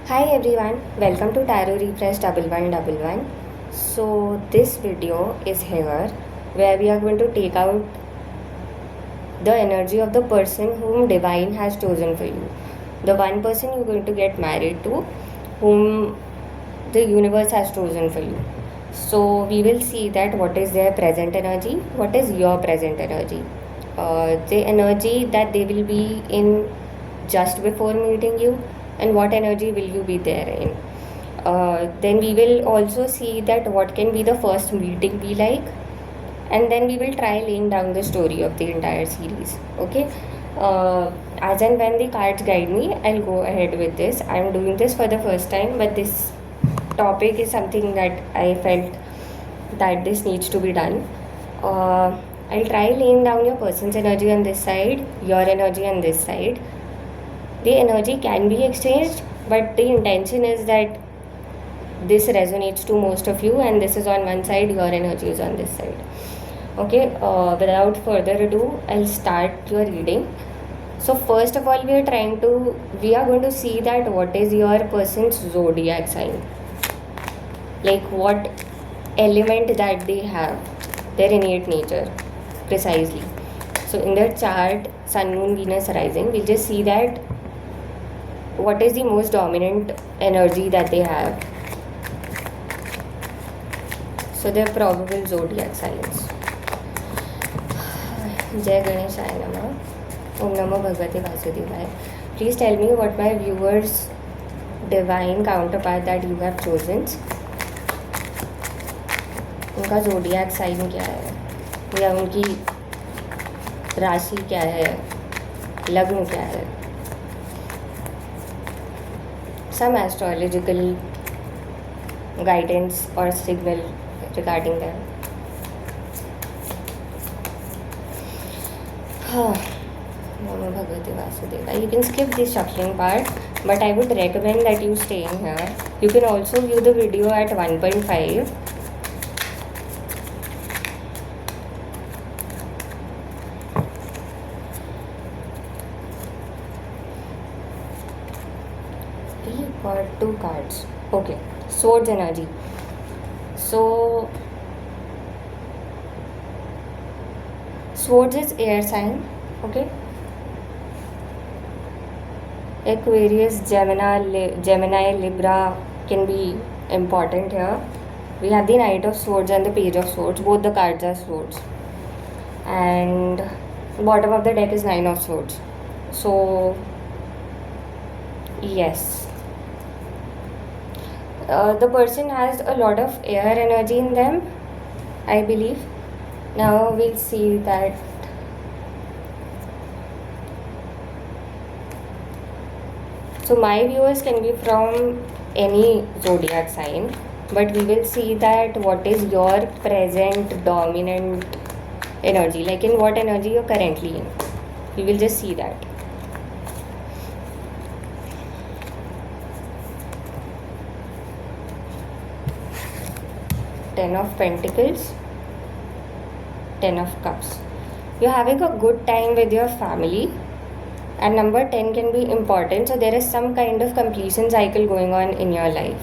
Hi everyone, welcome to Tarot Refresh 1111. So, this video is here where we are going to take out the energy of the person whom Divine has chosen for you. The one person you're going to get married to, whom the universe has chosen for you. So, we will see that what is their present energy, what is your present energy, the energy that they will be in just before meeting you, and what energy will you be there in. Then we will also see that what can be the first meeting be like, and then we will try laying down the story of the entire series. Okay. As and when the cards guide me, I'll go ahead with this. I'm doing this for the first time, but this topic is something that I felt that this needs to be done. I'll try laying down your person's energy on this side, your energy on this side. The energy can be exchanged, but the intention is that this resonates to most of you, and this is on one side, your energy is on this side. Okay, without further ado, I'll start your reading. So first of all, we are going to see that what is your person's zodiac sign, like what element that they have, their innate nature, precisely. So in their chart, Sun, Moon, Venus, Rising, we'll just see that what is the most dominant energy that they have. So their probable zodiac signs. Jai Ganeshaya Namah. Om Namo Bhagavate Vasudevaya. Please tell me what my viewers' divine counterpart that you have chosen, उनका zodiac sign क्या है, या उनकी राशि क्या है, लग्न क्या है. Some astrological guidance or signal regarding them. Namo Bhagavate Vasudevaya. You can skip this shuffling part, but I would recommend that you stay in here. You can also view the video at 1.5. We got 2 cards. Okay, Swords energy. So Swords is air sign. Okay, Aquarius, Gemini, Libra can be important here. We have the Knight of Swords and the Page of Swords. Both the cards are swords. And bottom of the deck is Nine of Swords. So yes, the person has a lot of air energy in them, I believe. Now we'll see that. So my viewers can be from any zodiac sign, but we will see that what is your present dominant energy, like in what energy you're currently in. We will just see that. Ten of Pentacles, Ten of Cups. You're having a good time with your family, and number 10 can be important. So there is some kind of completion cycle going on in your life.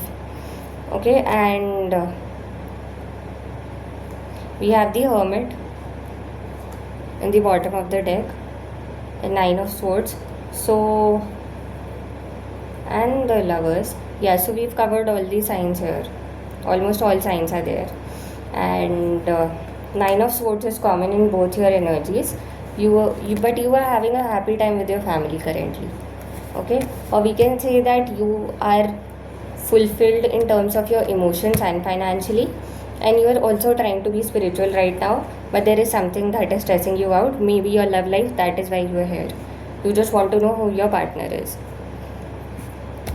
Okay, and we have the Hermit in the bottom of the deck, and Nine of Swords. So, and the Lovers. Yeah, so we've covered all the signs here. Almost all signs are there. And Nine of Swords is common in both your energies. But you are having a happy time with your family currently. Okay, or we can say that you are fulfilled in terms of your emotions and financially, and you are also trying to be spiritual right now, but there is something that is stressing you out, maybe your love life. That is why you are here. You just want to know who your partner is.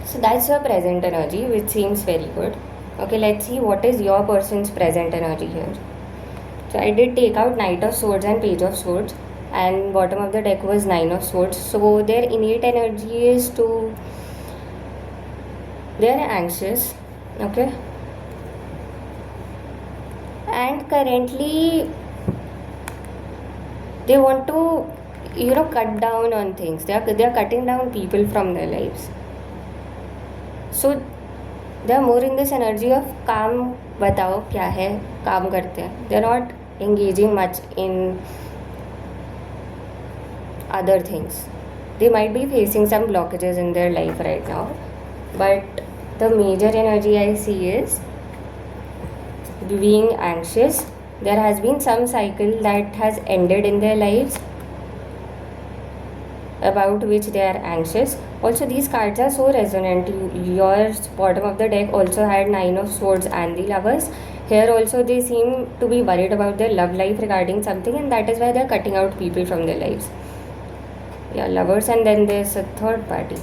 So that's your present energy, which seems very good. Okay, let's see what is your person's present energy here. So I did take out Knight of Swords and Page of Swords, and bottom of the deck was Nine of Swords. So their innate energy is they're anxious. Okay, and currently they want to cut down on things. They are cutting down people from their lives. So they are more in this energy of काम, बताओ क्या है, काम करते हैं. They are not engaging much in other things. They might be facing some blockages in their life right now, but the major energy I see is being anxious. There has been some cycle that has ended in their lives about which they are anxious. Also, these cards are so resonant. Your bottom of the deck also had Nine of Swords and the Lovers. Here also they seem to be worried about their love life regarding something, and that is why they are cutting out people from their lives. Yeah, Lovers, and then there's a third party.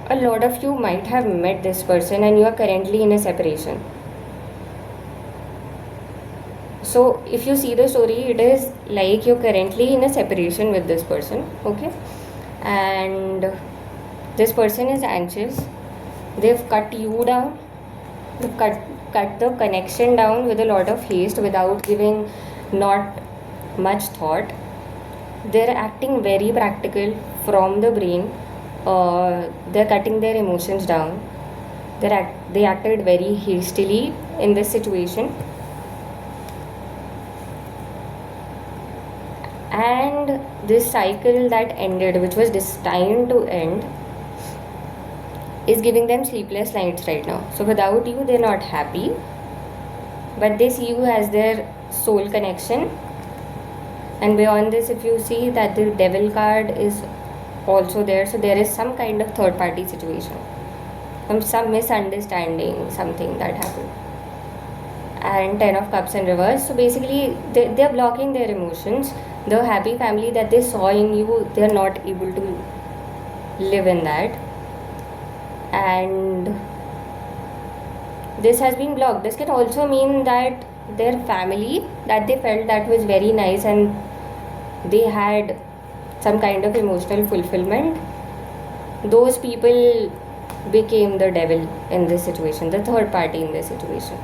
A lot of you might have met this person and you are currently in a separation. So if you see the story, it is like you're currently in a separation with this person, okay? And this person is anxious. They've cut you down. They've cut the connection down with a lot of haste without giving not much thought. They're acting very practical from the brain. They're cutting their emotions down. They acted very hastily in this situation. And this cycle that ended, which was destined to end, is giving them sleepless nights right now. So without you, they're not happy, but they see you as their soul connection. And beyond this, if you see that the Devil card is also there, so there is some kind of third party situation, some misunderstanding, something that happened. And Ten of Cups in reverse. So basically they're blocking their emotions. The happy family that they saw in you, they're not able to live in that. And this has been blocked. This can also mean that their family that they felt that was very nice and they had some kind of emotional fulfillment, those people became the devil in this situation, the third party in this situation.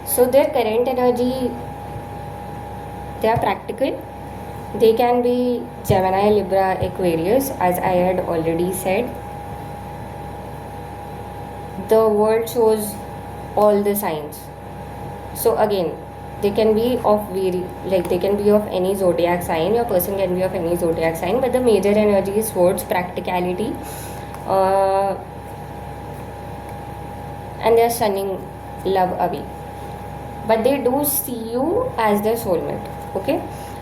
So their current energy, they are practical. They can be Gemini, Libra, Aquarius, as I had already said. The world shows all the signs. So again, they can be of they can be of any zodiac sign. Your person can be of any zodiac sign, but the major energy is towards practicality, and they are shunning love away. But they do see you as their soulmate, okay?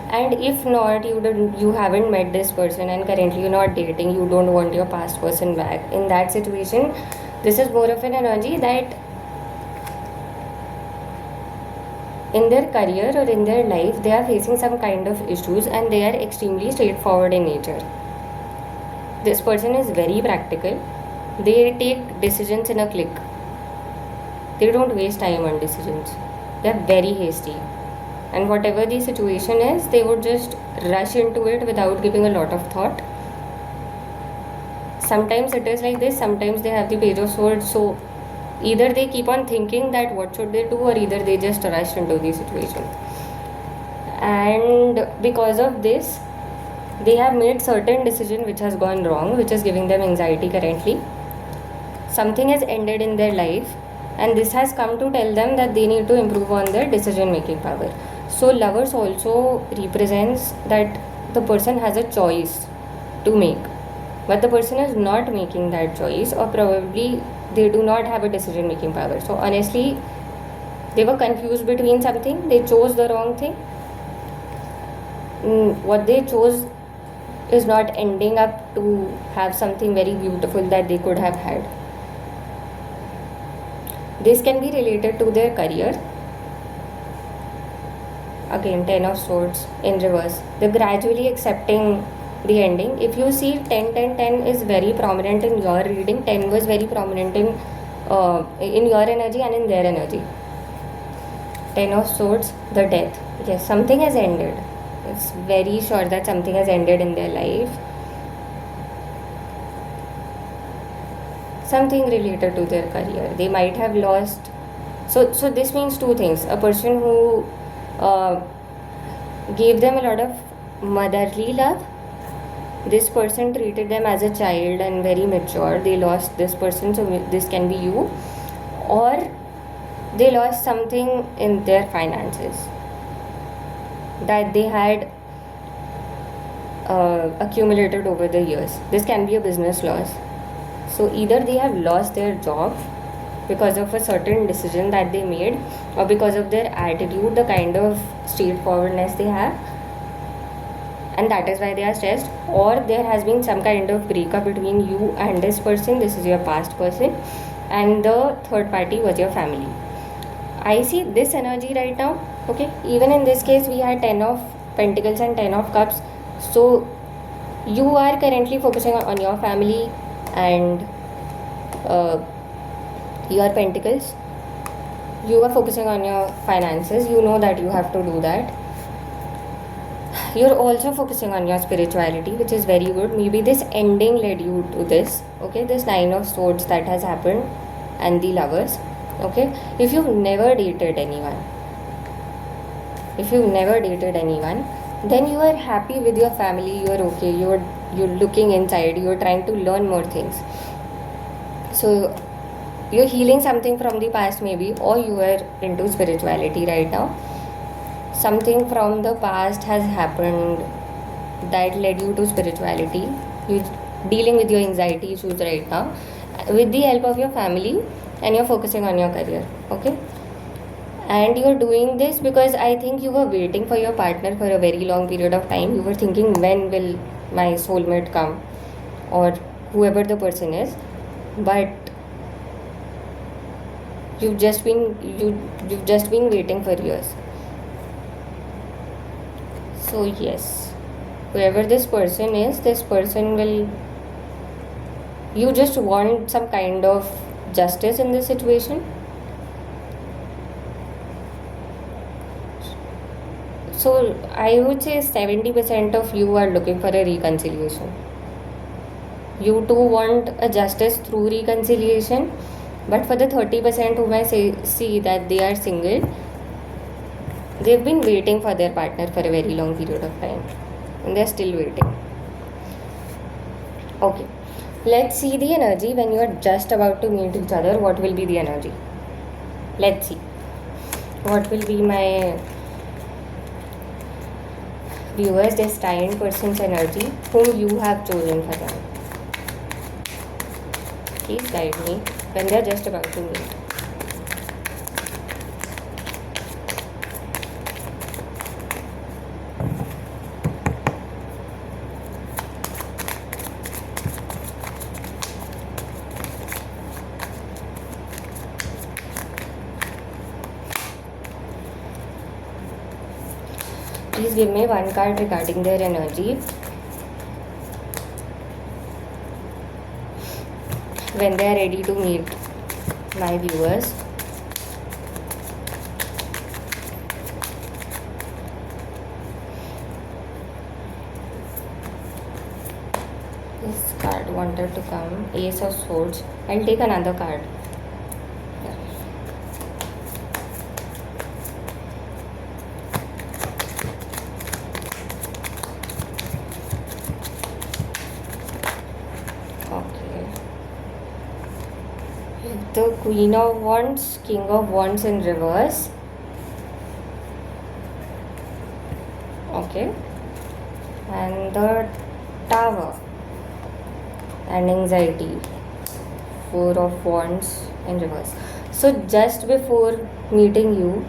And if not, you haven't met this person and currently you're not dating, you don't want your past person back. In that situation, this is more of an energy that in their career or in their life, they are facing some kind of issues and they are extremely straightforward in nature. This person is very practical. They take decisions in a click. They don't waste time on decisions. They are very hasty. And whatever the situation is, they would just rush into it without giving a lot of thought. Sometimes it is like this, sometimes they have the Page of Swords. So either they keep on thinking that what should they do, or either they just rush into the situation. And because of this, they have made certain decision which has gone wrong, which is giving them anxiety currently. Something has ended in their life, and this has come to tell them that they need to improve on their decision making power. So Lovers also represents that the person has a choice to make, but the person is not making that choice, or probably they do not have a decision making power. So honestly, they were confused between something, they chose the wrong thing. What they chose is not ending up to have something very beautiful that they could have had. This can be related to their career. Again, Ten of Swords in reverse. They're gradually accepting the ending. If you see 10, 10, 10 is very prominent in your reading. 10 was very prominent in your energy and in their energy. 10 of Swords, the death. Yes, something has ended. It's very sure that something has ended in their life. Something related to their career. They might have lost. So this means two things. A person who gave them a lot of motherly love this person treated them as a child and very mature. They lost this person, so this can be you. Or they lost something in their finances that they had accumulated over the years. This can be a business loss. So either they have lost their job because of a certain decision that they made, or because of their attitude, the kind of straightforwardness they have, and that is why they are stressed. Or there has been some kind of breakup between you and this person. This is your past person, and the third party was your family. I see this energy right now. Okay, even in this case we had 10 of Pentacles and 10 of Cups. So you are currently focusing on your family and your Pentacles. You are focusing on your finances. You know that you have to do that. You're also focusing on your spirituality, which is very good. Maybe this ending led you to this. Okay, this 9 of Swords that has happened, and the Lovers. Okay, if you've never dated anyone, then you are happy with your family. You're okay. You're looking inside. You're trying to learn more things. So you're healing something from the past, maybe, or you are into spirituality right now. Something from the past has happened that led you to spirituality. You're dealing with your anxiety issues right now with the help of your family, and you're focusing on your career. Okay, and you're doing this because I think you were waiting for your partner for a very long period of time. You were thinking, when will my soulmate come, or whoever the person is, but you've just been waiting for years. So yes, whoever this person is, this person will, you just want some kind of justice in this situation. So I would say 70% of you are looking for a reconciliation. You too want a justice through reconciliation, but for the 30% whom I see that they are single, they've been waiting for their partner for a very long period of time, and they're still waiting. Okay, let's see the energy when you are just about to meet each other. What will be the energy? Let's see. What will be my viewers' destined person's energy whom you have chosen for them? Please guide me when they are just about to meet. Please give me one card regarding their energy when they are ready to meet my viewers. This card wanted to come, Ace of Swords. I'll take another card. The Queen of Wands, King of Wands in reverse. Okay. And the Tower and anxiety. 4 of Wands in reverse. So just before meeting you,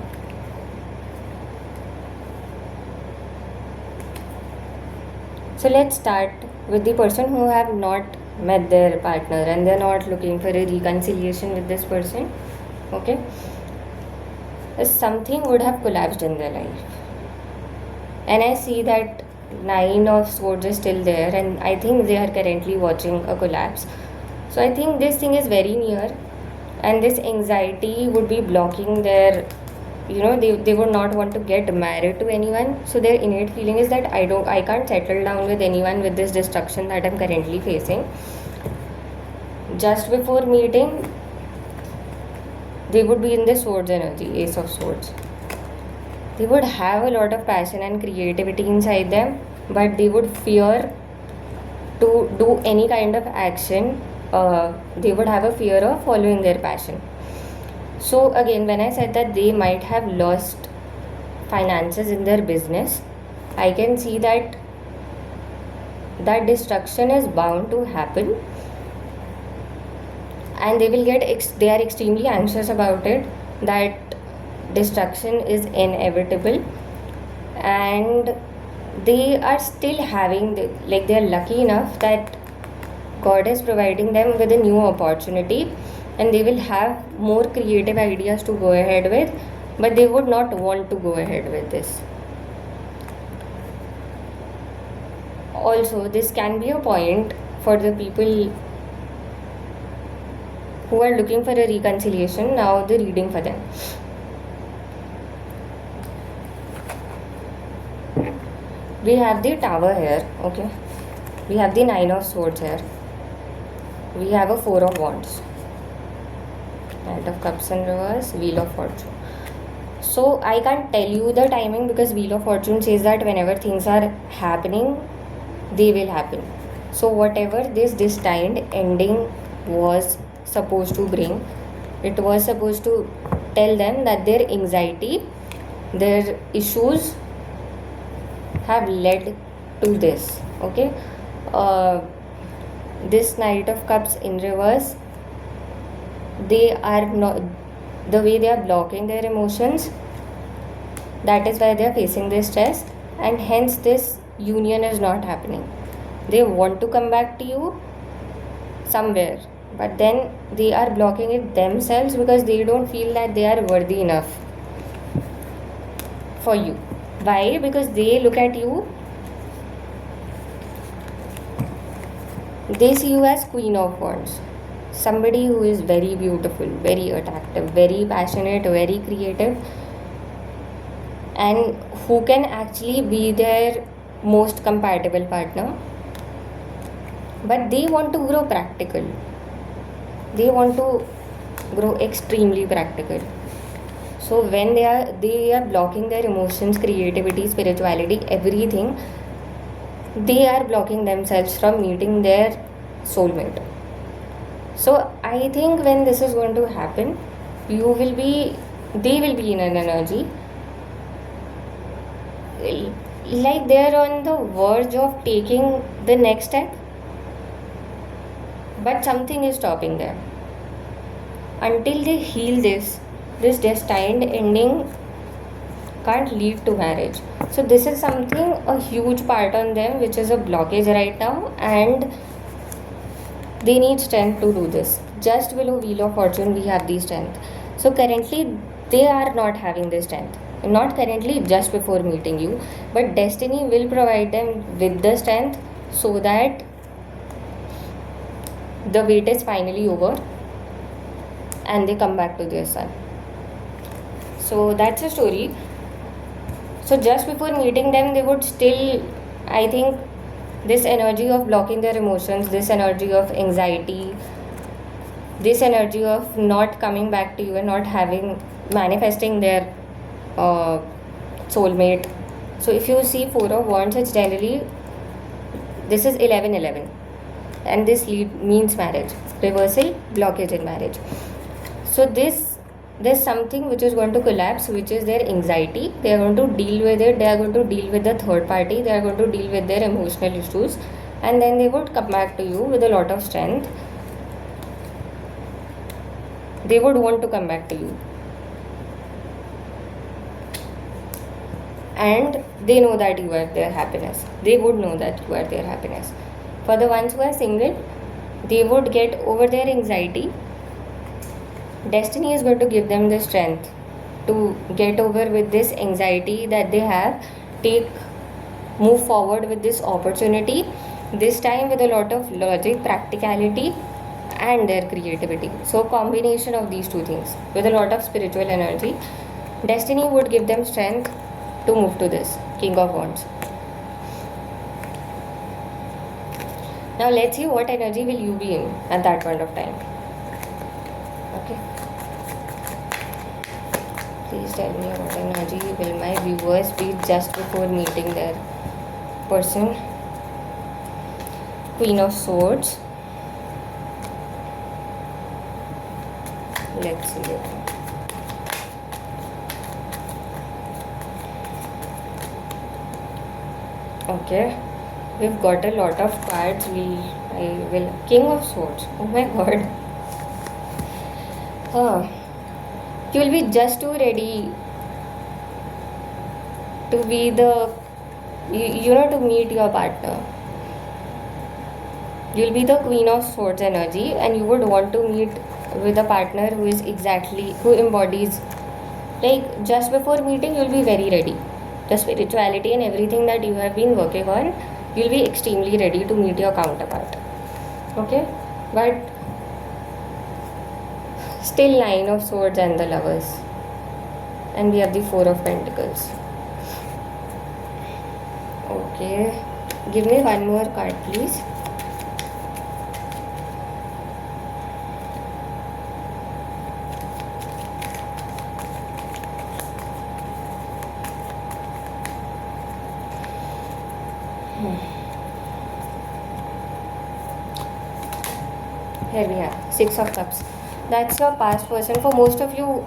so let's start with the person who have not met their partner and they're not looking for a reconciliation with this person. Okay, something would have collapsed in their life, and I see that 9 of Swords is still there, and I think they are currently watching a collapse. So I think this thing is very near, and this anxiety would be blocking their, they would not want to get married to anyone. So their innate feeling is that I can't settle down with anyone with this destruction that I'm currently facing. Just before meeting, they would be in the Swords energy, Ace of Swords. They would have a lot of passion and creativity inside them, but they would fear to do any kind of action. They would have a fear of following their passion. So again, when I said that they might have lost finances in their business, I can see that that destruction is bound to happen, and they will get they are extremely anxious about it, that destruction is inevitable, and they are still having like they are lucky enough that God is providing them with a new opportunity, and they will have more creative ideas to go ahead with, but they would not want to go ahead with this. Also, this can be a point for the people who are looking for a reconciliation. Now the reading for them. We have the Tower here, okay. We have the Nine of Swords here. We have a Four of Wands. Knight of Cups in reverse, Wheel of Fortune. So I can't tell you the timing, because Wheel of Fortune says that whenever things are happening, they will happen. So whatever this destined ending was supposed to bring, it was supposed to tell them that their anxiety, their issues have led to this, okay. This Knight of Cups in reverse, they are not, the way they are blocking their emotions, that is why they are facing this stress, and hence this union is not happening. They want to come back to you somewhere, but then they are blocking it themselves because they don't feel that they are worthy enough for you. Why? Because they look at you, they see you as Queen of Wands, somebody who is very beautiful, very attractive, very passionate, very creative, and who can actually be their most compatible partner. But they want to grow practical, they want to grow extremely practical. So when they are blocking their emotions, creativity, spirituality, everything, they are blocking themselves from meeting their soulmate. So I think when this is going to happen, they will be in an energy like they're on the verge of taking the next step, but something is stopping them. Until they heal this destined ending can't lead to marriage. So this is something, a huge part on them, which is a blockage right now, and they need strength to do this. Just below Wheel of Fortune we have the strength. So currently they are not having the strength. Not currently, just before meeting you, but destiny will provide them with the strength so that the wait is finally over and they come back to their son. So that's a story. So just before meeting them, they would still, I think, this energy of blocking their emotions, this energy of anxiety, this energy of not coming back to you and not manifesting their soulmate. So if you see Four of Wands, it's generally, this is 11-11, and this means marriage, reversal, blockage in marriage. So there's something which is going to collapse, which is their anxiety. They are going to deal with it, they are going to deal with the third party, they are going to deal with their emotional issues, and then they would come back to you with a lot of strength. They would want to come back to you, and they know that you are their happiness. They would know that you are their happiness. For the ones who are single, they would get over their anxiety. Destiny is going to give them the strength to get over with this anxiety that they have, move forward with this opportunity, this time with a lot of logic, practicality, and their creativity. So combination of these two things with a lot of spiritual energy, destiny would give them strength to move to this King of Wands. Now let's see what energy will you be in at that point of time. Okay. Please tell me what energy will my viewers be just before meeting their person. Queen of Swords. Let's see it. Okay, we've got a lot of cards. I will King of Swords. Oh my God. You will be just too ready to be to meet your partner. You'll be the Queen of Swords energy, and you would want to meet with a partner who embodies, like, just before meeting, you'll be very ready. The spirituality and everything that you have been working on, you'll be extremely ready to meet your counterpart. Okay? But still, Nine of Swords and the Lovers. And we have the Four of Pentacles. Okay. Give me one more card, please. Here we have Six of Cups. That's your past person. For most of you,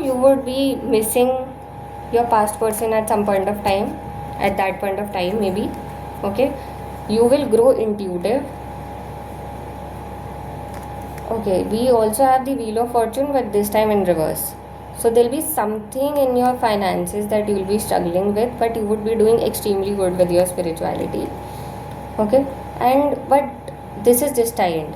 you would be missing your past person at some point of time. At that point of time, maybe. Okay. You will grow intuitive. Okay. We also have the Wheel of Fortune, but this time in reverse. So there'll be something in your finances that you'll be struggling with, but you would be doing extremely good with your spirituality. Okay, but this is destined.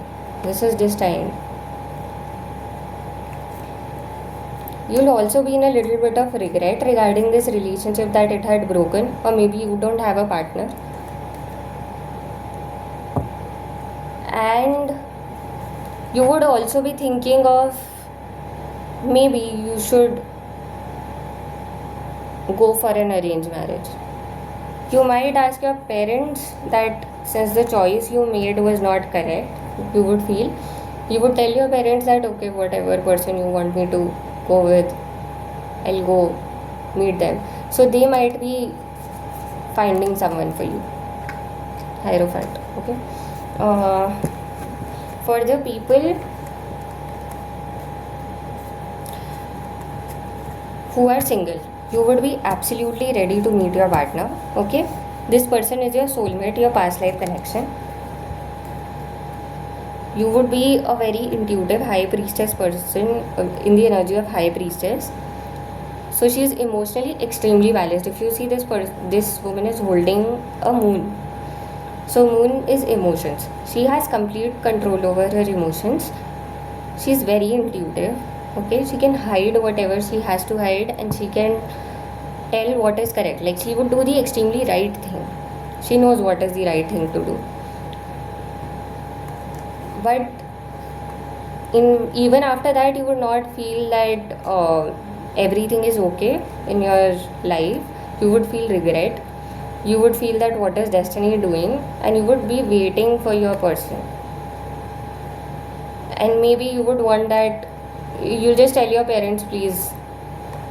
You'll also be in a little bit of regret regarding this relationship that it had broken, or maybe you don't have a partner, and you would also be thinking of maybe you should go for an arranged marriage. You might ask your parents that since the choice you made was not correct, you would tell your parents that okay, whatever person you want me to go with, I'll go meet them. So they might be finding someone for you. Hierophant. Okay. For the people who are single, you would be absolutely ready to meet your partner. Okay, this person is your soulmate, your past life connection. You would be a very intuitive high priestess person, in the energy of high priestess. So she is emotionally extremely balanced. If you see this woman is holding a moon. So moon is emotions. She has complete control over her emotions. She is very intuitive. Okay, she can hide whatever she has to hide, and she can tell what is correct. Like, she would do the extremely right thing. She knows what is the right thing to do. But even after that, you would not feel that everything is okay in your life. You would feel regret. You would feel that what is destiny doing, and you would be waiting for your person. And maybe you would want that you'll just tell your parents, please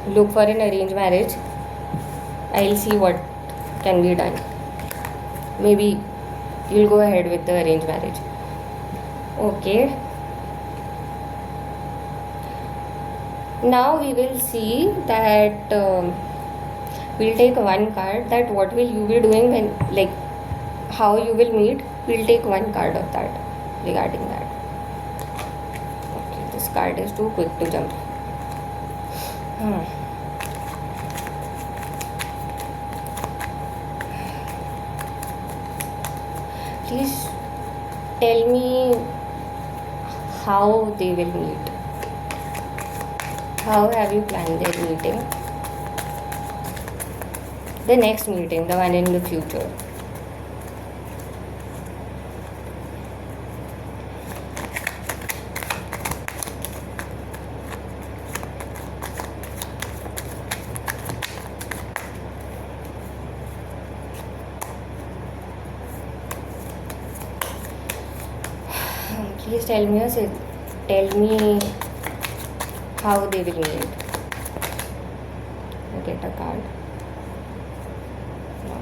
look for an arranged marriage. I'll see what can be done. Maybe you'll go ahead with the arranged marriage. Okay. Now we will see that we'll take one card, that what will you be doing when, like, how you will meet. We'll take one card of that regarding that. Okay, this card is too quick to jump. Please tell me how they will meet. How have you planned their meeting? The next meeting, the one in the future. Please tell me how they will meet. I get a card. No.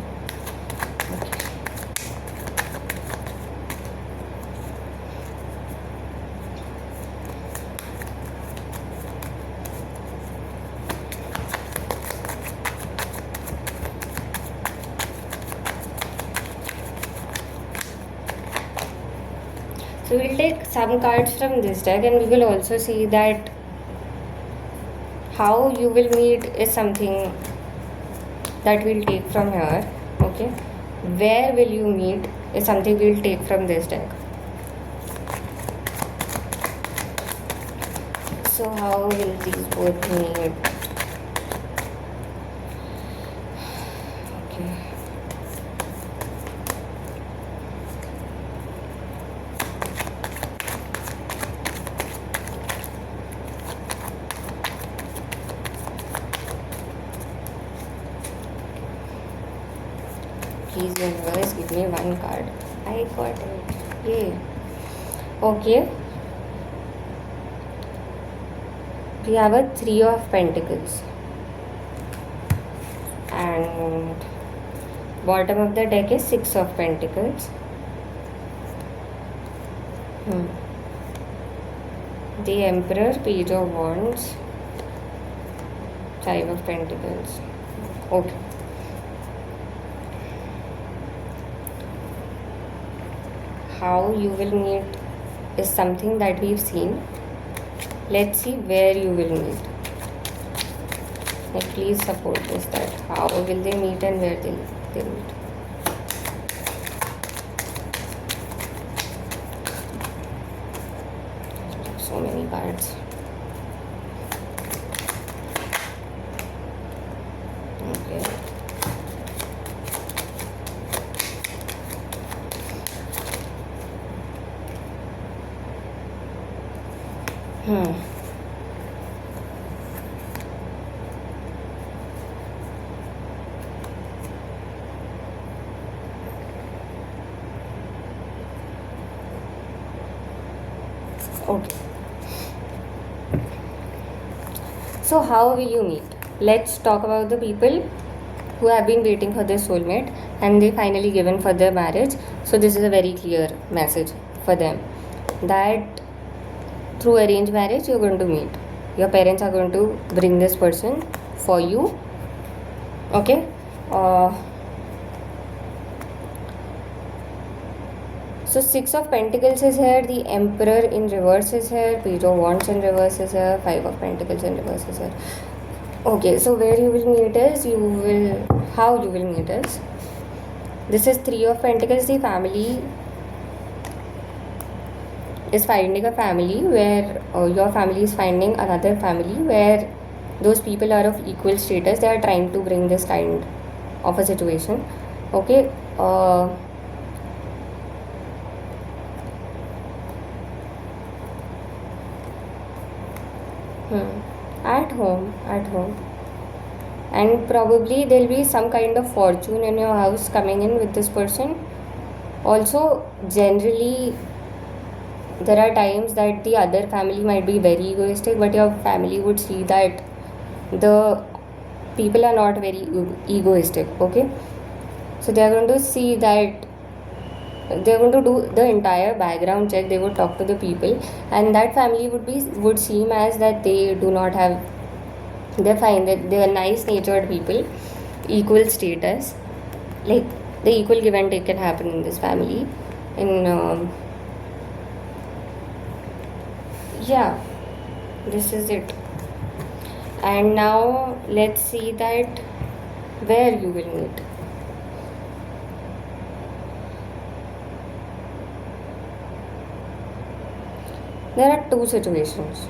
So we'll take some cards from this deck, and we will also see that how you will meet is something that we'll take from here. Okay, where will you meet is something we'll take from this deck. So how will these both meet? Okay. Please universe, give me one card. I got it. Yay. Okay. We have a Three of Pentacles. And bottom of the deck is Six of Pentacles. The Emperor, Page of Wands, Five of Pentacles. Okay. How you will meet is something that we've seen. Let's see where you will meet. Like, please support this, that how will they meet and where they meet. So many cards. Okay. Okay. So how will you meet? Let's talk about the people who have been waiting for their soulmate and they finally given for their marriage. So this is a very clear message for them that through arranged marriage you're going to meet. Your parents are going to bring this person for you. Okay. So Six of Pentacles is here, the Emperor in reverse is here, Page of Wands in reverse is here, Five of Pentacles in reverse is here. Okay, so where you will meet is, how you will meet is, this is Three of Pentacles, the family is finding a family where your family is finding another family where those people are of equal status. They are trying to bring this kind of a situation. Okay. At home, and probably there'll be some kind of fortune in your house coming in with this person. Also, generally, there are times that the other family might be very egoistic, but your family would see that the people are not very egoistic. Okay, so they are going to see that they're going to do the entire background check. They would talk to the people, and that family would seem as that they do not have, they're fine, that they are nice natured people, equal status, like the equal give and take can happen in this family. Yeah, this is it. And now let's see that where you will meet. There are two situations.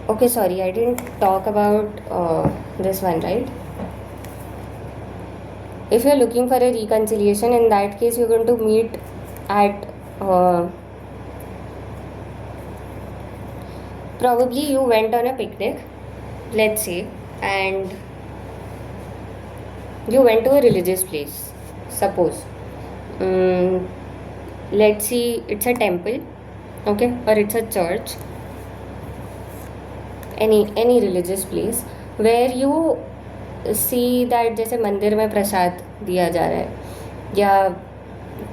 Okay, sorry, I didn't talk about this one, right? If you're looking for a reconciliation, in that case, you're going to meet at probably you went on a picnic, let's say, and you went to a religious place, suppose. Let's see, it's a temple, okay, or it's a church, any religious place where you see that जैसे मंदिर में प्रसाद दिया जा रहा है या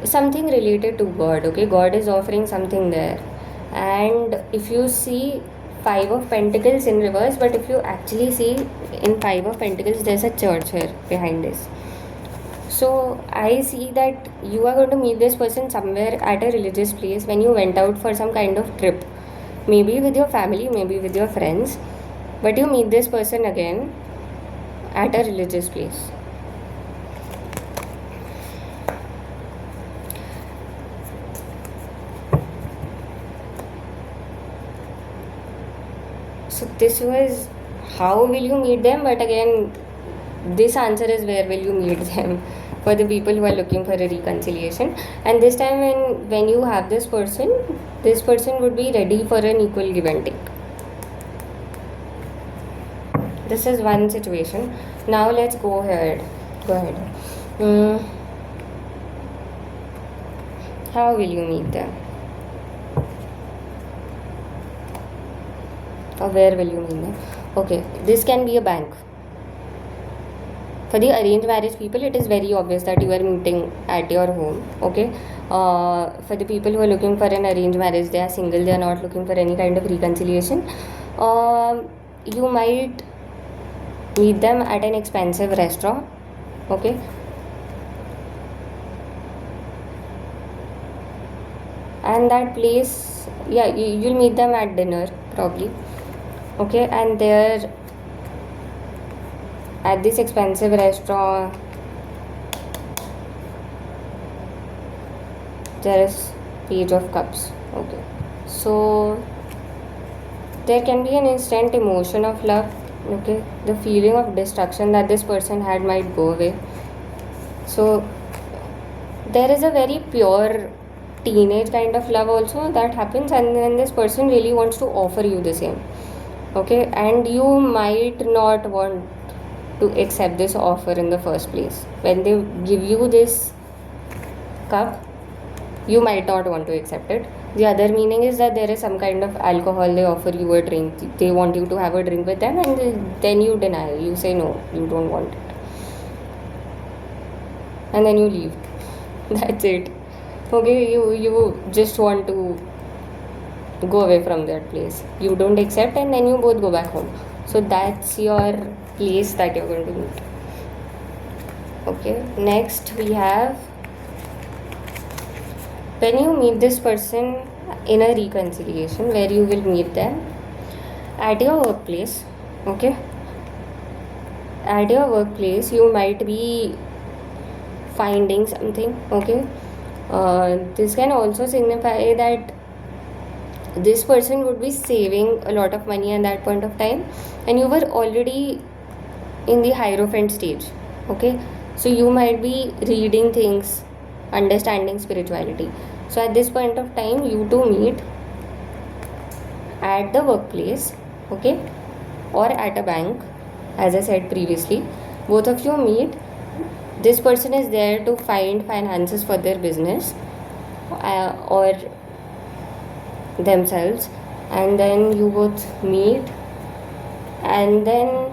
something related to God. Okay, God is offering something there, and if you see Five of Pentacles in reverse, but if you actually see in Five of Pentacles there's a church here behind this. So I see that you are going to meet this person somewhere at a religious place when you went out for some kind of trip, maybe with your family, maybe with your friends, but you meet this person again at a religious place. So this was how will you meet them, but again, this answer is where will you meet them for the people who are looking for a reconciliation. And this time when you have this person would be ready for an equal give and take. This is one situation. Now let's go ahead. How will you meet them, or where will you meet them? Okay, this can be a bank. For the arranged marriage people, it is very obvious that you are meeting at your home. Okay, for the people who are looking for an arranged marriage, they are single, they are not looking for any kind of reconciliation. You might meet them at an expensive restaurant. Okay, and that place, yeah, you'll meet them at dinner probably. Okay, and there at this expensive restaurant there is page of cups. Okay, so there can be an instant emotion of love. Okay, the feeling of destruction that this person had might go away. So there is a very pure teenage kind of love also that happens, and then this person really wants to offer you the same. Okay, and you might not want to accept this offer in the first place. When they give you this cup, you might not want to accept it. The other meaning is that there is some kind of alcohol, they offer you a drink, they want you to have a drink with them, and then you deny, you say no, you don't want it, and then you leave. That's it. Okay, you just want to go away from that place, you don't accept, and then you both go back home. So that's your place that you're going to meet. Okay, next we have when you meet this person in a reconciliation, where you will meet them at your workplace. Okay, at your workplace you might be finding something. Okay, this can also signify that this person would be saving a lot of money at that point of time, and you were already in the hierophant stage. Okay, so you might be reading things, understanding spirituality. So at this point of time, you two meet at the workplace. Okay, or at a bank. As I said previously, both of you meet. This person is there to find finances for their business or themselves, and then you both meet, and then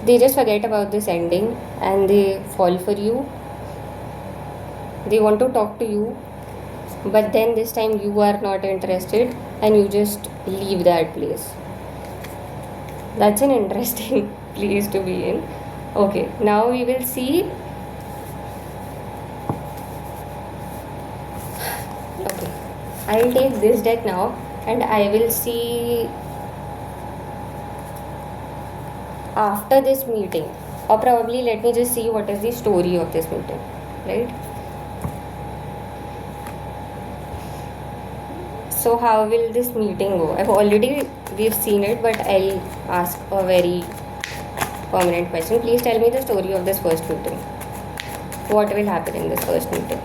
they just forget about this ending and they fall for you. They want to talk to you, but then this time you are not interested and you just leave that place. That's an interesting place to be in. Okay, now we will see. Okay, I'll take this deck now and I will see after this meeting, or probably let me just see what is the story of this meeting, right? So how will this meeting go? We've seen it, but I'll ask a very permanent question. Please tell me the story of this first meeting. What will happen in this first meeting?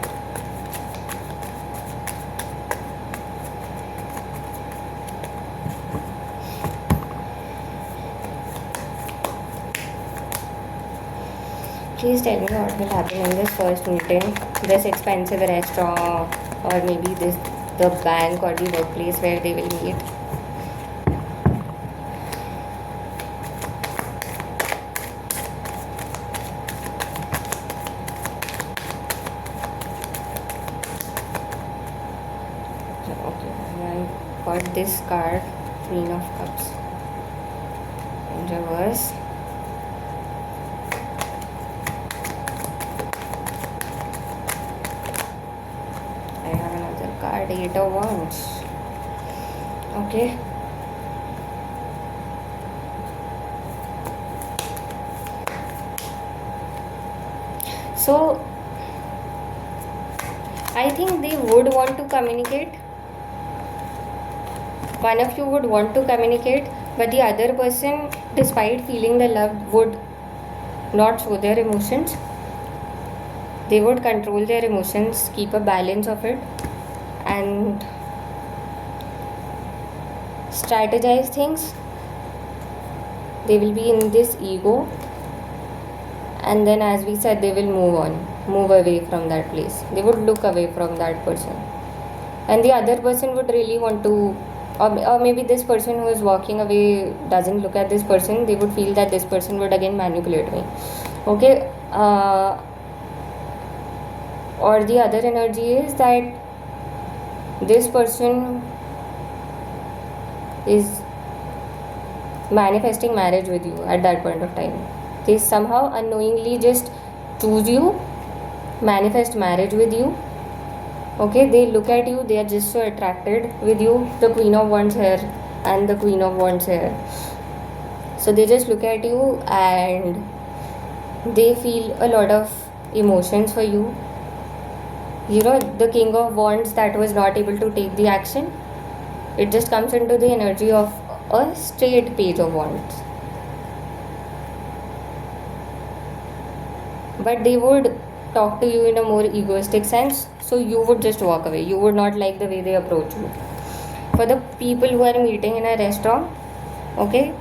Please tell me what will happen in this first meeting. This expensive restaurant, or maybe the bank or the workplace where they will meet. Okay, I got this card, Queen of Cups, in reverse. card, 8 of Wands. Okay. So I think they would want to communicate. One of you would want to communicate, but the other person, despite feeling the love, would not show their emotions. They would control their emotions, keep a balance of it, and strategize things. They will be in this ego, and then, as we said, they will move away from that place. They would look away from that person, and the other person would really want to, or maybe this person who is walking away doesn't look at this person. They would feel that this person would again manipulate me. Okay. Or the other energy is that this person is manifesting marriage with you at that point of time. They somehow unknowingly just choose you, manifest marriage with you. Okay, they look at you, they are just so attracted with you. The Queen of Wands here and the Queen of Wands here. So they just look at you and they feel a lot of emotions for you. You know, the King of Wands that was not able to take the action, it just comes into the energy of a straight Page of Wands. But they would talk to you in a more egoistic sense, so you would just walk away. You would not like the way they approach you. For the people who are meeting in a restaurant, okay,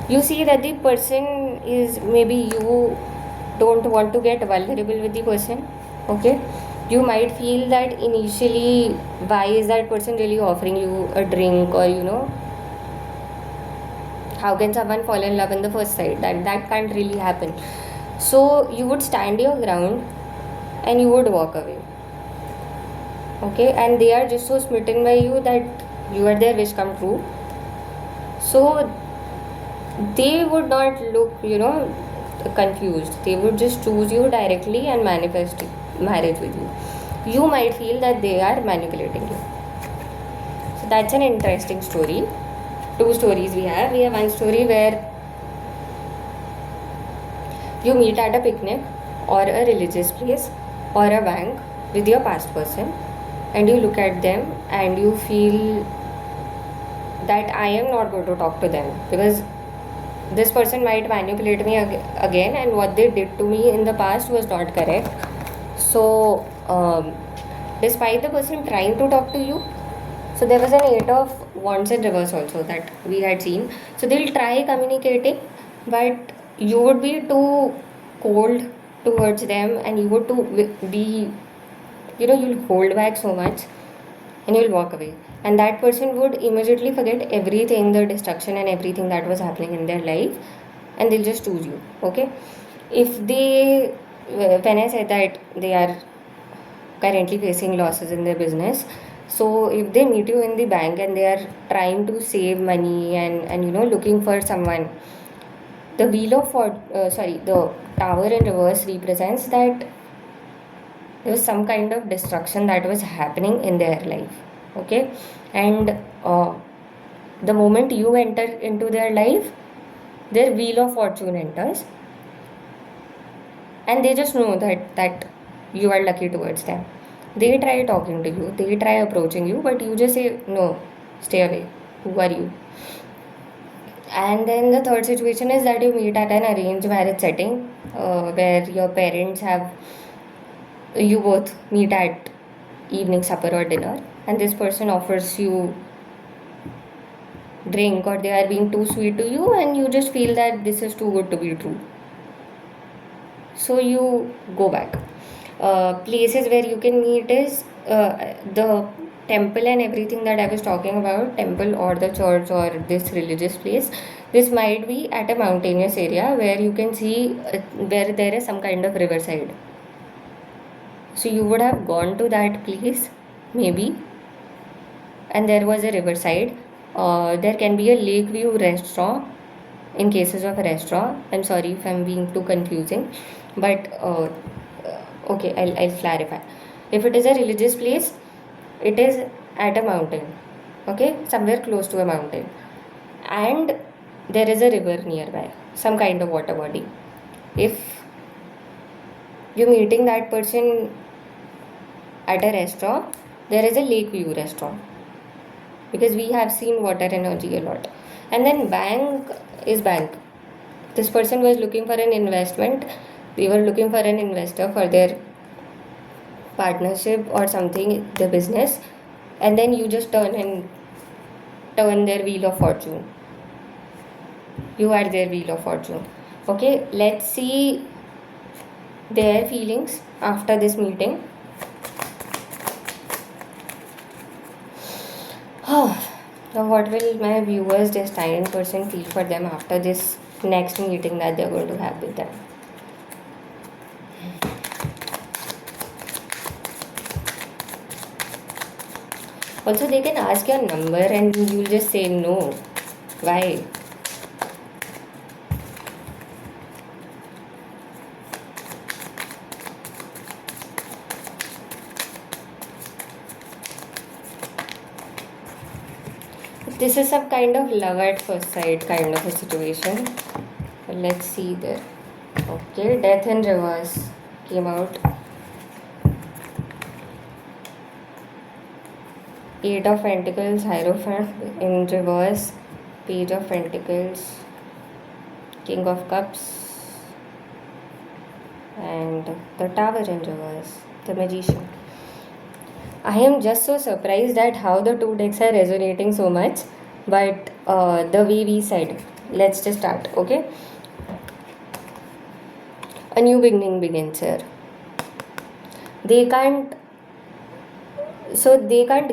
you see that the person is, maybe you don't want to get vulnerable with the person. Okay, you might feel that initially, why is that person really offering you a drink, or how can someone fall in love in the first sight? That can't really happen. So you would stand your ground and you would walk away. Okay, and they are just so smitten by you that you are their wish come true. So they would not look confused. They would just choose you directly and manifest marriage with you. You might feel that they are manipulating you. So that's an interesting story. Two stories we have one story where you meet at a picnic or a religious place or a bank with your past person, and you look at them and you feel that I am not going to talk to them because this person might manipulate me again, and what they did to me in the past was not correct. So despite the person trying to talk to you, so there was an 8 of Wands in reverse also that we had seen. So they'll try communicating, but you would be too cold towards them, and you would be, you'll hold back so much and you'll walk away. And that person would immediately forget everything, the destruction and everything that was happening in their life, and they'll just choose you. Okay, if they, when I said that they are currently facing losses in their business, so if they meet you in the bank and they are trying to save money and looking for someone, the the tower in reverse represents that there was some kind of destruction that was happening in their life. Okay, and the moment you enter into their life, their wheel of fortune enters, and they just know that you are lucky towards them. They try talking to you, they try approaching you, but you just say no, stay away, who are you? And then the third situation is that you meet at an arranged marriage setting, where your parents have, you both meet at evening supper or dinner, and this person offers you drink, or they are being too sweet to you, and you just feel that this is too good to be true, so you go back. Places where you can meet is the temple and everything that I was talking about, temple or the church or this religious place. This might be at a mountainous area where you can see where there is some kind of riverside. So you would have gone to that place maybe, and there was a riverside. There can be a lake view restaurant in cases of a restaurant. I'm sorry if I'm being too confusing, but Okay, I'll clarify. If it is a religious place, it is at a mountain, okay, somewhere close to a mountain, and there is a river nearby, some kind of water body. If you're meeting that person at a restaurant, there is a lake view restaurant, because we have seen water energy a lot. And then bank is bank. This person was looking for an investment. They were looking for an investor for their partnership or something, the business, and then you just turn their wheel of fortune. You are their wheel of fortune. Okay, let's see their feelings after this meeting. Now, what will my viewers, this silent person, feel for them after this next meeting that they're going to have with them? Also, they can ask your number and you'll just say no. Why? This is some kind of love at first sight kind of a situation. Let's see there. Okay, death in reverse came out. Eight of Pentacles, Hierophant in reverse, Page of Pentacles, King of Cups, and the Tower in reverse, the Magician. I am just so surprised at how the two decks are resonating so much, but the way we said, let's just start, okay? A new beginning begins here. They can't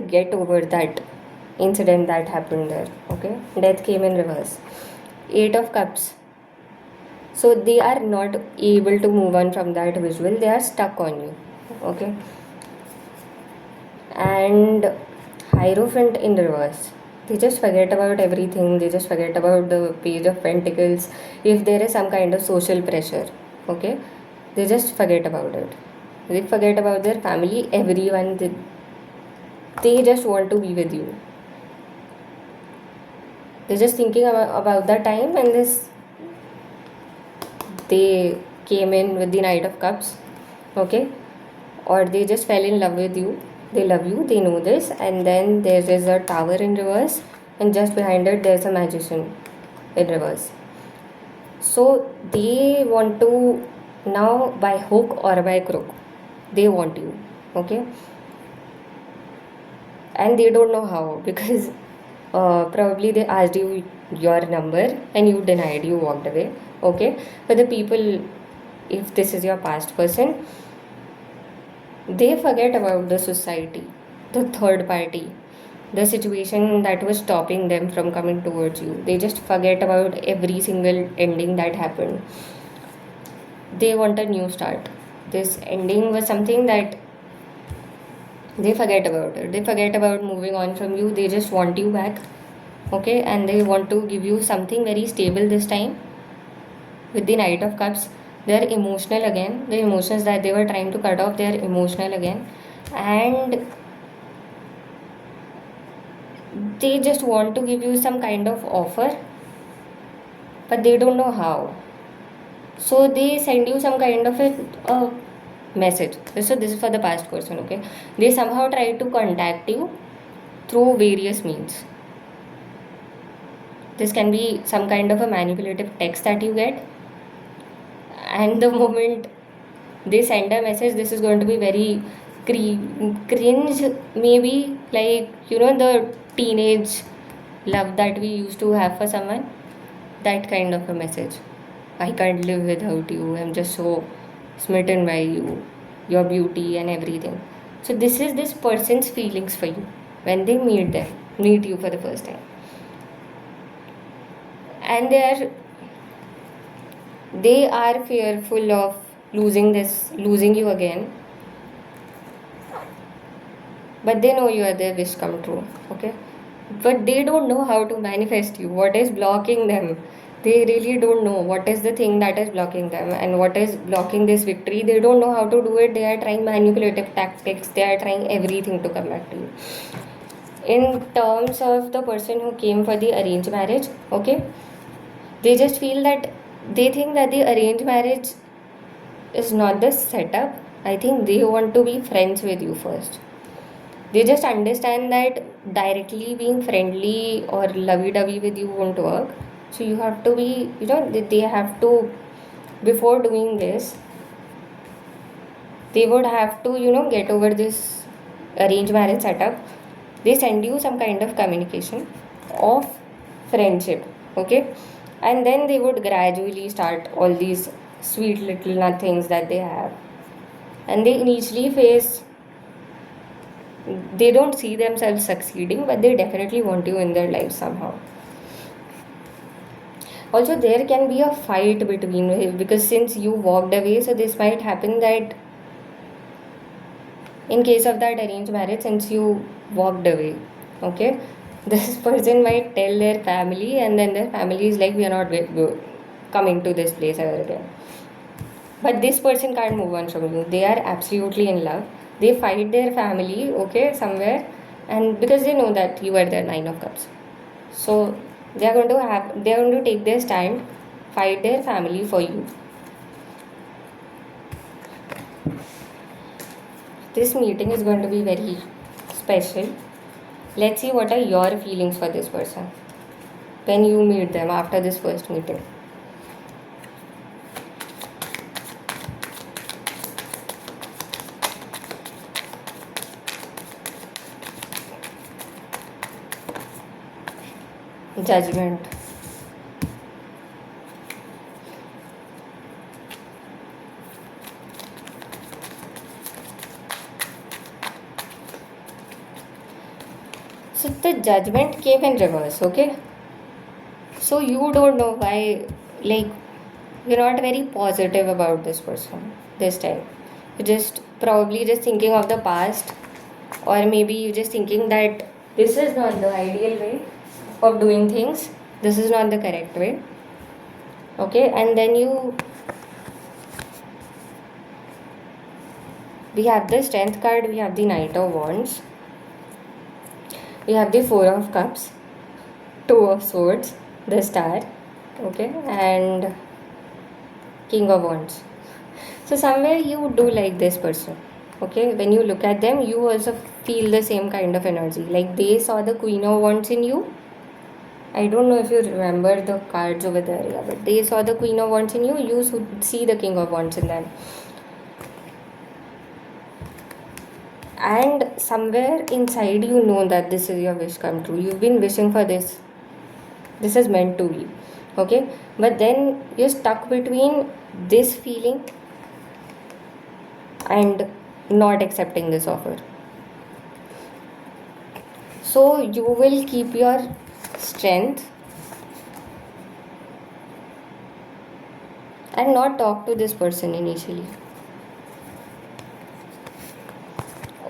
get over that incident that happened there, okay? Death came in reverse. Eight of Cups. So they are not able to move on from that visual. They are stuck on you, okay? And Hierophant in reverse. They just forget about everything. They just forget about the Page of Pentacles. If there is some kind of social pressure, okay, they just forget about it. They forget about their family, everyone. They just want to be with you. They're just thinking about that time, and they came in with the Knight of Cups, okay, or they just fell in love with you. They love you, they know this, and then there is a Tower in reverse, and just behind it there's a Magician in reverse. So they want to, now by hook or by crook, they want you, okay, and they don't know how, because probably they asked you your number and you denied, you walked away, okay. For the people, if this is your past person, they forget about the society, the third party, the situation that was stopping them from coming towards you. They just forget about every single ending that happened. They want a new start. This ending was something that they forget about it. They forget about moving on from you. They just want you back, okay, and they want to give you something very stable this time. With the Knight of Cups, they're emotional again. The emotions that they were trying to cut off, they're emotional again, and they just want to give you some kind of offer, but they don't know how. So they send you some kind of a message. So this is for the past person, okay. They somehow try to contact you through various means. This can be some kind of a manipulative text that you get, and the moment they send a message, this is going to be very cringe, maybe, like, you know, the teenage love that we used to have for someone, that kind of a message. I can't live without you, I'm just so smitten by you, your beauty and everything. So this is this person's feelings for you when they meet you for the first time, and they are fearful of losing you again, but they know you are their wish come true, okay, but they don't know how to manifest you. What is blocking them? They really don't know what is the thing that is blocking them and what is blocking this victory. They don't know how to do it. They are trying manipulative tactics. They are trying everything to come back to you. In terms of the person who came for the arranged marriage, okay, they just feel that they think that the arranged marriage is not the setup. I think they want to be friends with you first. They just understand that directly being friendly or lovey-dovey with you won't work. So you have to be, they have to, before doing this, they would have to, get over this arranged marriage setup. They send you some kind of communication of friendship, okay? And then they would gradually start all these sweet little nothings that they have. And they initially face, they don't see themselves succeeding, but they definitely want you in their life somehow. Also, there can be a fight between, because since you walked away, so this might happen that in case of that arranged marriage, since you walked away, okay, this person might tell their family, and then their family is like, we are not coming to this place ever again. But this person can't move on from you. They are absolutely in love. They fight their family, okay, somewhere, and because they know that you are their Nine of Cups. So they're going to take their stand, fight their family for you. This meeting is going to be very special. Let's see what are your feelings for this person when you meet them after this first meeting. Judgment. So the judgment came in reverse, okay? So you don't know why, like, you're not very positive about this person this time. You're just probably just thinking of the past, or maybe you're just thinking that this is not the ideal way of doing things, this is not the correct way, okay? And then we have the Strength card, we have the Knight of Wands, we have the Four of Cups, Two of Swords, the Star, okay, and King of Wands. So somewhere you do like this person, okay? When you look at them, you also feel the same kind of energy. Like they saw the Queen of Wands in you. I don't know if you remember the cards over there, yeah, but they saw the Queen of Wands in you. You should see the King of Wands in them. And somewhere inside you know that this is your wish come true. You've been wishing for this. This is meant to be, okay? But then you're stuck between this feeling and not accepting this offer. So you will keep your strength and not talk to this person initially.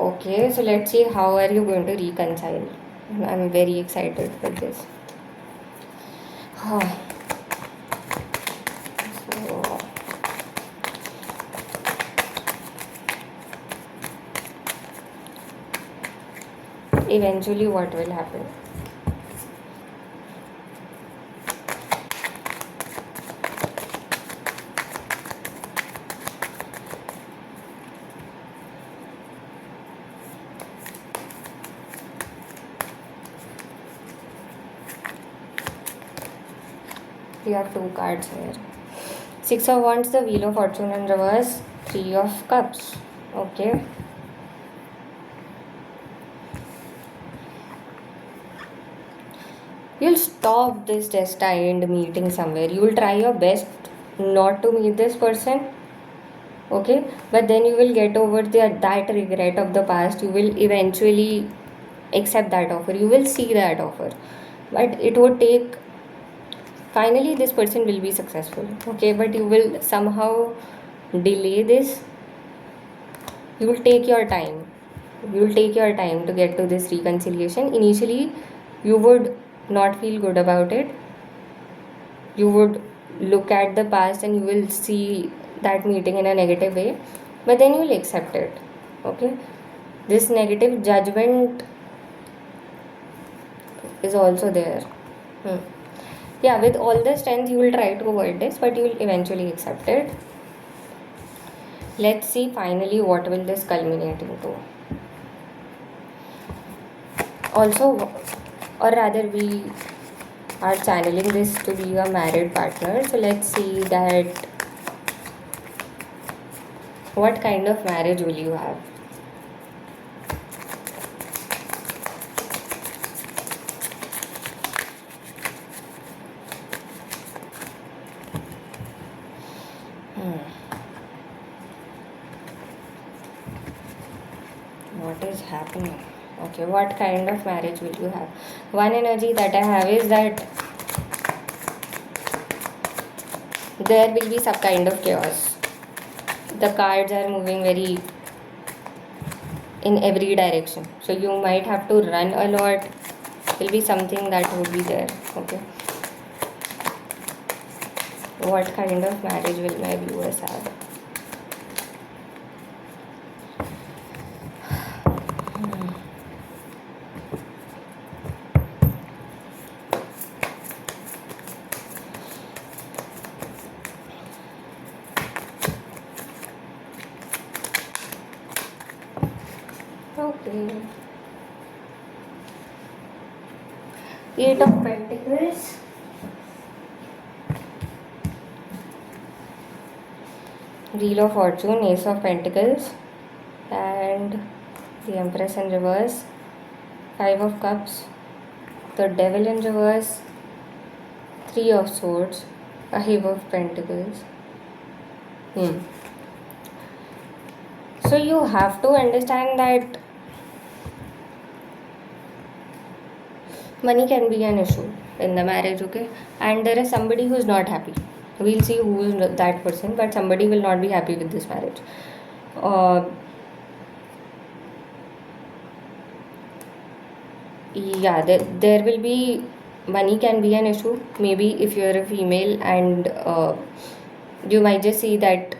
Okay, so let's see how are you going to reconcile. I'm very excited for this. So, eventually what will happen? We have two cards here. Six of Wands, the Wheel of Fortune in reverse, Three of Cups. Okay. You'll stop this destined meeting somewhere. You will try your best not to meet this person. Okay. But then you will get over that regret of the past. You will eventually accept that offer. You will see that offer. But it would take, finally this person will be successful, okay? But you will somehow delay this. You will take your time. You will take your time to get to this reconciliation. Initially you would not feel good about it, you would look at the past and you will see that meeting in a negative way, but then you'll accept it. Okay, this negative judgment is also there. Yeah, with all the strength you will try to avoid this, but you will eventually accept it. Let's see finally what will this culminate into. Also, or rather, we are channeling this to be a married partner. So let's see that what kind of marriage will you have. What is happening? Okay, what kind of marriage will you have? One energy that I have is that there will be some kind of chaos. The cards are moving very in every direction, so you might have to run a lot. Will be something that would be there. Okay, what kind of marriage will my viewers have? Okay, Eight of Pentacles, Wheel of Fortune, Ace of Pentacles, and the Empress in reverse, Five of Cups, the Devil in reverse, Three of Swords, Five of Pentacles. So you have to understand that money can be an issue in the marriage, okay? And there is somebody who is not happy. We'll see who is that person, but somebody will not be happy with this marriage. Yeah, there will be, money can be an issue. Maybe if you're a female and you might just see that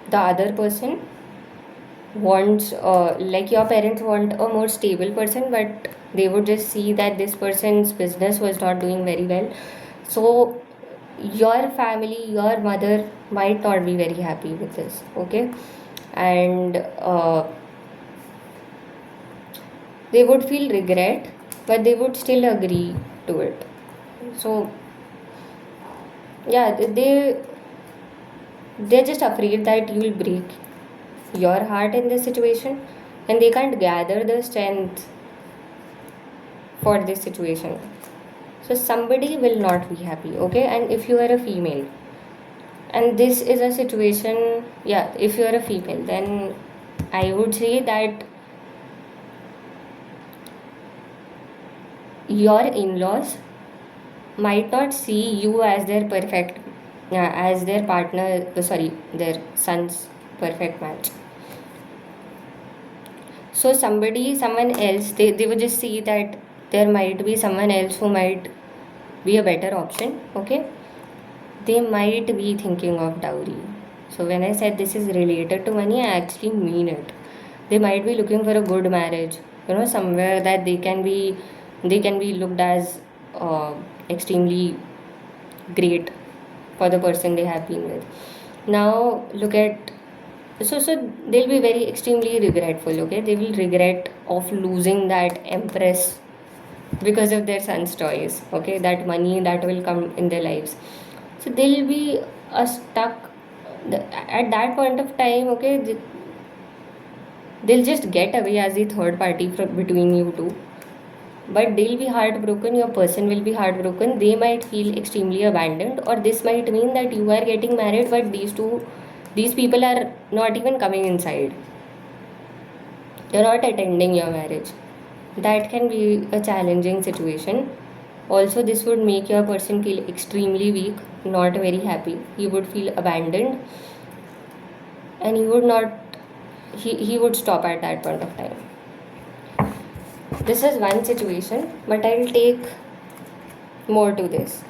the other person wants, like your parents want a more stable person, but they would just see that this person's business was not doing very well. So your family, your mother might not be very happy with this, okay? And they would feel regret, but they would still agree to it. So yeah, they're just afraid that you'll break your heart in this situation, and they can't gather the strength for this situation. So somebody will not be happy, okay? And if you are a female and this is a situation, yeah, if you are a female, then I would say that your in-laws might not see you as their perfect, as their partner, sorry, their son's perfect match. So someone else, they would just see that there might be someone else who might be a better option, okay? They might be thinking of dowry. So when I said this is related to money, I actually mean it. They might be looking for a good marriage, somewhere that they can be looked as extremely great for the person they have been with. Now look at, so they'll be very extremely regretful, okay? They will regret of losing that Empress because of their son's choice, okay? That money that will come in their lives. So they'll be stuck at that point of time, okay? They'll just get away as the third party between you two, but they'll be heartbroken. Your person will be heartbroken. They might feel extremely abandoned, or this might mean that you are getting married, but these people are not even coming inside. They're not attending your marriage. That can be a challenging situation. Also, this would make your person feel extremely weak, not very happy. He would feel abandoned, and he would stop at that point of time. This is one situation, but I'll take more to this.